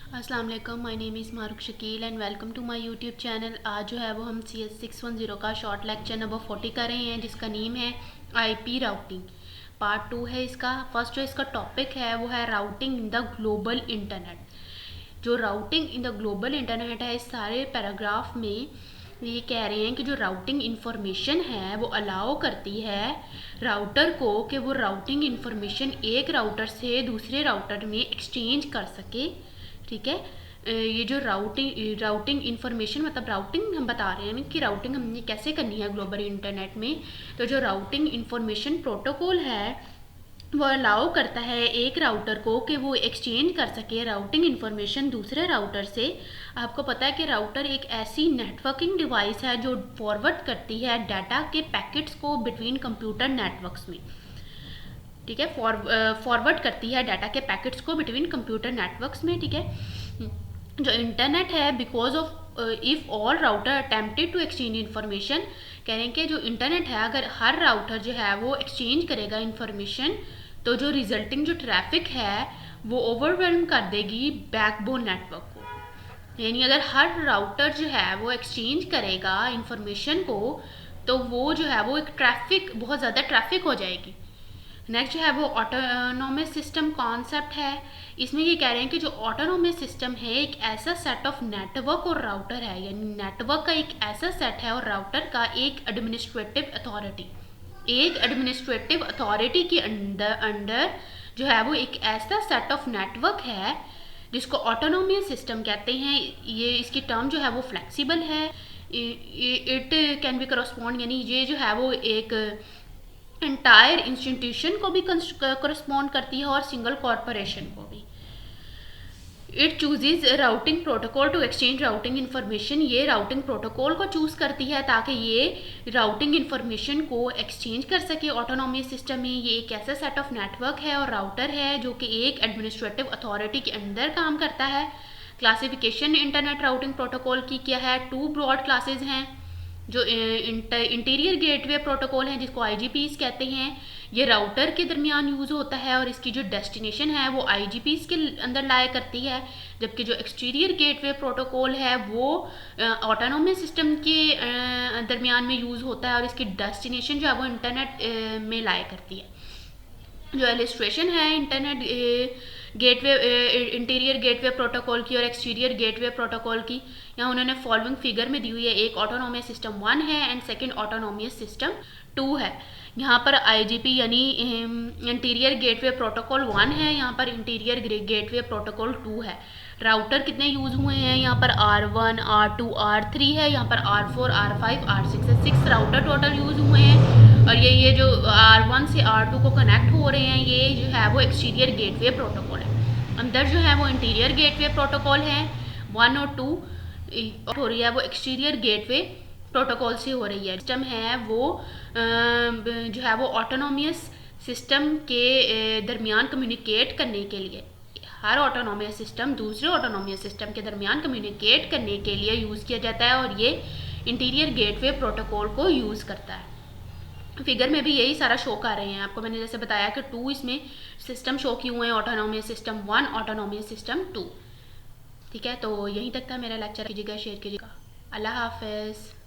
अस्सलाम वालेकुम, my name is Marukh Shakeel and welcome to my YouTube channel. आज जो है वो हम CS610 का शॉर्ट लेक्चर नंबर 40 कर रहे हैं, जिसका नेम है IP राउटिंग। पार्ट 2 है इसका। फर्स्ट जो इसका टॉपिक है वो है routing in the global internet. जो routing in the global internet है, इस सारे पैराग्राफ में ये कह रहे हैं कि जो राउटिंग इंफॉर्मेशन है वो अलाउ करती है राउटर को कि वो राउटिंग इंफॉर्मेशन एक राउटर से दूसरे राउटर में एक्सचेंज कर सके। ठीक है, ये जो राउटिंग इंफॉर्मेशन मतलब राउटिंग हम बता रहे हैं कि राउटिंग हमने कैसे करनी है ग्लोबल इंटरनेट में। तो जो राउटिंग इंफॉर्मेशन प्रोटोकॉल है वो अलाउ करता है एक राउटर को कि वो एक्सचेंज कर सके राउटिंग इंफॉर्मेशन दूसरे राउटर से। आपको पता है कि राउटर एक ऐसी नेटवर्किंग डिवाइस है जो फॉरवर्ड करती है डाटा के पैकेट्स को बिटवीन कंप्यूटर नेटवर्क्स में। ठीक है, फॉरवर्ड करती है डाटा के पैकेट्स को बिटवीन कंप्यूटर नेटवर्क्स में। ठीक है, जो इंटरनेट है because of if all router attempted to exchange information, कह रहे हैं कि जो इंटरनेट है अगर हर राउटर जो है वो एक्सचेंज करेगा इन्फॉर्मेशन तो जो रिजल्टिंग जो ट्रैफिक है वो ओवरवेलम कर देगी बैकबोन नेटवर्क को। यानी अगर हर राउटर जो है वो एक्सचेंज करेगा इंफॉर्मेशन को तो वो जो है वो एक ट्रैफिक बहुत ज़्यादा ट्रैफिक हो जाएगी। नेक्स्ट जो है वो ऑटोनोमस सिस्टम कॉन्सेप्ट है। इसमें ये कह रहे हैं कि जो ऑटोनोमस सिस्टम है एक ऐसा सेट ऑफ नेटवर्क और राउटर है, यानी नेटवर्क का एक ऐसा सेट है और राउटर का एक एडमिनिस्ट्रेटिव अथॉरिटी। एक एडमिनिस्ट्रेटिव अथॉरिटी के अंडर जो है वो एक ऐसा सेट ऑफ नेटवर्क है जिसको ऑटोनोमस सिस्टम कहते हैं। ये इसकी टर्म जो है वो फ्लेक्सिबल है। इट कैन बी करस्पॉन्ड, यानी ये जो है वो एक एंटायर इंस्टीट्यूशन को भी करस्पॉन्ड करती है और सिंगल कॉरपोरेशन को भी। It chooses routing protocol to exchange routing information. ये राउटिंग प्रोटोकॉल को चूज करती है ताकि ये राउटिंग इन्फॉर्मेशन को एक्सचेंज कर सके ऑटोनोमस सिस्टम में। ये एक ऐसा सेट ऑफ नेटवर्क है और राउटर है जो कि एक एडमिनिस्ट्रेटिव अथॉरिटी के अंदर काम करता है। क्लासिफिकेशन इंटरनेट राउटिंग प्रोटोकॉल की क्या है? 2 ब्रॉड क्लासेज हैं। जो इंटीरियर गेटवे प्रोटोकॉल है जिसको IGPs कहते हैं, ये राउटर के दरमियान यूज़ होता है और इसकी जो डेस्टिनेशन है वो IGPs के अंदर लाया करती है। जबकि जो एक्सटीरियर गेटवे प्रोटोकॉल है वो ऑटोनोमस सिस्टम के दरमियान में यूज़ होता है और इसकी डेस्टिनेशन जो है वो इंटरनेट में लाया करती है। जो इलस्ट्रेशन है internet gateway interior gateway protocol की और एक्सटीरियर गेटवे प्रोटोकॉल की, यहाँ उन्होंने फॉलोइंग फिगर में दी हुई है। एक ऑटोनोमस सिस्टम 1 है एंड सेकंड ऑटोनोमस सिस्टम 2 है। यहाँ पर IGP यानी इंटीरियर गेटवे प्रोटोकॉल 1 है, यहाँ पर इंटीरियर गेटवे प्रोटोकॉल 2 है। राउटर कितने यूज़ हुए हैं? यहाँ पर R1, R2, R3 है, यहाँ पर R4, R5, R6 है। 6 राउटर टोटल यूज़ हुए हैं और ये जो R1 से R2 को कनेक्ट हो रहे हैं ये जो है वो एक्सटीरियर गेटवे प्रोटोकॉल है। अंदर जो है वो इंटीरियर गेटवे प्रोटोकॉल है 1 और 2 हो रही है वो एक्सटीरियर गेटवे प्रोटोकॉल से हो रही है। सिस्टम है वो जो है वो ऑटोनोमस सिस्टम के दरमियान कम्युनिकेट करने के लिए, हर ऑटोनोमस सिस्टम दूसरे ऑटोनोमस सिस्टम के दरमियान कम्युनिकेट करने के लिए यूज़ किया जाता है और ये इंटीरियर गेटवे प्रोटोकॉल को यूज़ करता है। फिगर में भी यही सारा शो कर रहे हैं आपको। मैंने जैसे बताया कि 2 इसमें सिस्टम शो किए हुए हैं, ऑटोनोमस सिस्टम 1, ऑटोनोमस सिस्टम 2। ठीक है, तो यहीं तक था मेरा लेक्चर। कीजिएगा, शेयर कीजिएगा। अल्लाह हाफिज़।